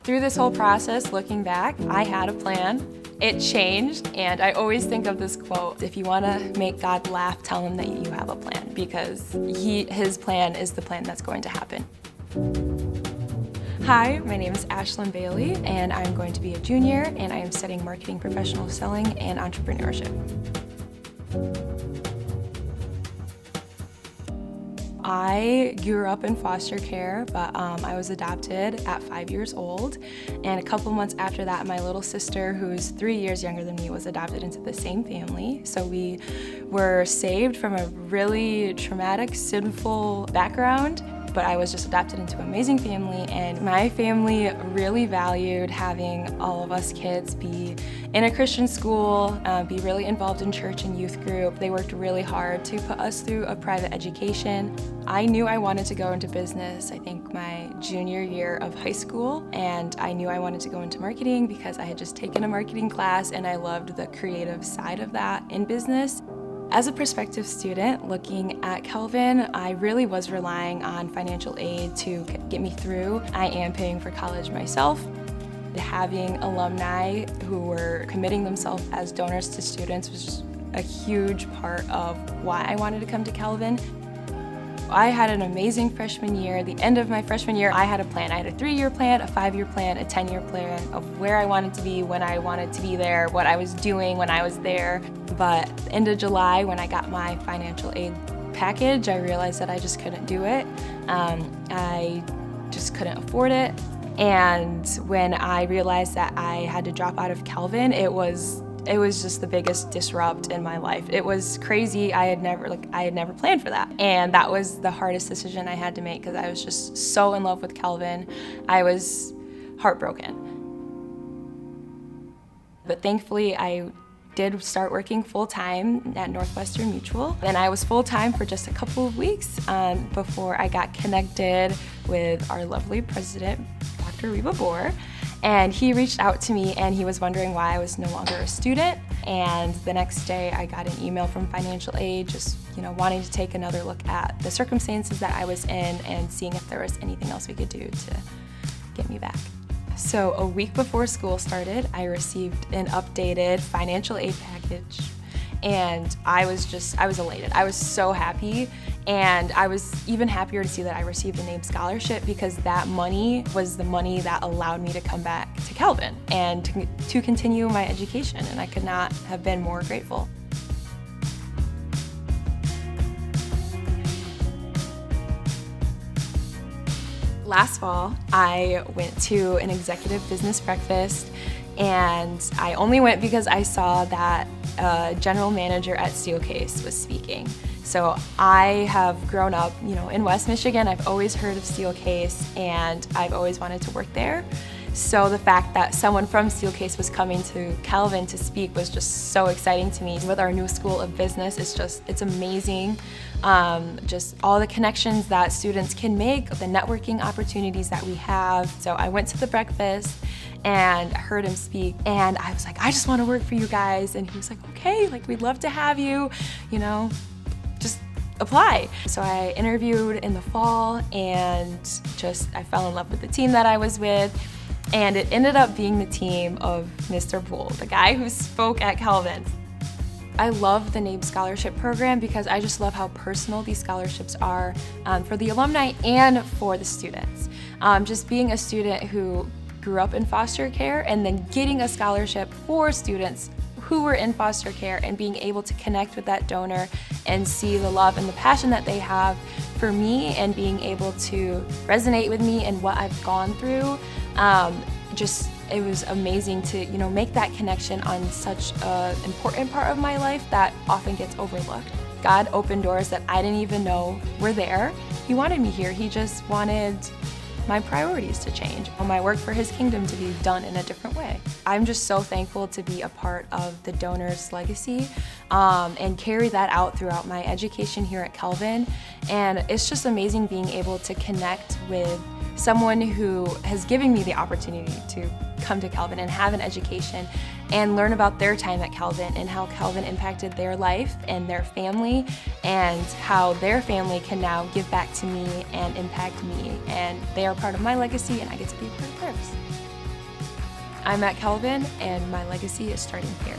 Through this whole process, looking back, I had a plan. It changed, and I always think of this quote: if you want to make God laugh, tell him that you have a plan, because his plan is the plan that's going to happen. Hi, my name is Ashlyn Bailey, and I'm going to be a junior, and I am studying marketing, professional selling, and entrepreneurship. I grew up in foster care, but I was adopted at 5 years old, and a couple months after that, my little sister, who's 3 years younger than me, was adopted into the same family. So we were saved from a really traumatic, sinful background, but I was just adopted into an amazing family, and my family really valued having all of us kids be in a Christian school, be really involved in church and youth group. They worked really hard to put us through a private education. I knew I wanted to go into business, I think my junior year of high school, and I knew I wanted to go into marketing because I had just taken a marketing class and I loved the creative side of that in business. As a prospective student looking at Calvin, I really was relying on financial aid to get me through. I am paying for college myself. Having alumni who were committing themselves as donors to students was just a huge part of why I wanted to come to Calvin. I had an amazing freshman year. At the end of my freshman year, I had a plan. I had a 3-year plan, a 5-year plan, a 10-year plan of where I wanted to be, when I wanted to be there, what I was doing when I was there. But at the end of July, when I got my financial aid package, I realized that I just couldn't do it. I just couldn't afford it. And when I realized that I had to drop out of Calvin, it was just the biggest disrupt in my life. It was crazy. I had never planned for that. And that was the hardest decision I had to make because I was just so in love with Calvin. I was heartbroken. But thankfully, I did start working full-time at Northwestern Mutual. And I was full-time for just a couple of weeks before I got connected with our lovely president, Dr. Reba Bohr. And he reached out to me and he was wondering why I was no longer a student. And the next day I got an email from financial aid just wanting to take another look at the circumstances that I was in and seeing if there was anything else we could do to get me back. So a week before school started, I received an updated financial aid package, and I was elated. I was so happy, and I was even happier to see that I received a named scholarship because that money was the money that allowed me to come back to Calvin and to continue my education, and I could not have been more grateful. Last fall, I went to an executive business breakfast, and I only went because I saw that a general manager at Steelcase was speaking. So I have grown up, in West Michigan. I've always heard of Steelcase, and I've always wanted to work there. So the fact that someone from Steelcase was coming to Calvin to speak was just so exciting to me. With our new school of business, it's amazing. Just all the connections that students can make, the networking opportunities that we have. So I went to the breakfast and heard him speak, and I was like, I just want to work for you guys. And he was like, okay, we'd love to have you, just apply. So I interviewed in the fall, and I fell in love with the team that I was with. And it ended up being the team of Mr. Poole, the guy who spoke at Calvin. I love the NABE scholarship program because I just love how personal these scholarships are for the alumni and for the students. Just being a student who grew up in foster care and then getting a scholarship for students who were in foster care and being able to connect with that donor and see the love and the passion that they have for me and being able to resonate with me and what I've gone through. It was amazing to make that connection on such an important part of my life that often gets overlooked. God opened doors that I didn't even know were there. He wanted me here. He just wanted my priorities to change, my work for His kingdom to be done in a different way. I'm just so thankful to be a part of the donor's legacy and carry that out throughout my education here at Calvin. And it's just amazing being able to connect with someone who has given me the opportunity to come to Calvin and have an education and learn about their time at Calvin and how Calvin impacted their life and their family and how their family can now give back to me and impact me. And they are part of my legacy and I get to be a part of theirs. I'm at Kelvin, and my legacy is starting here.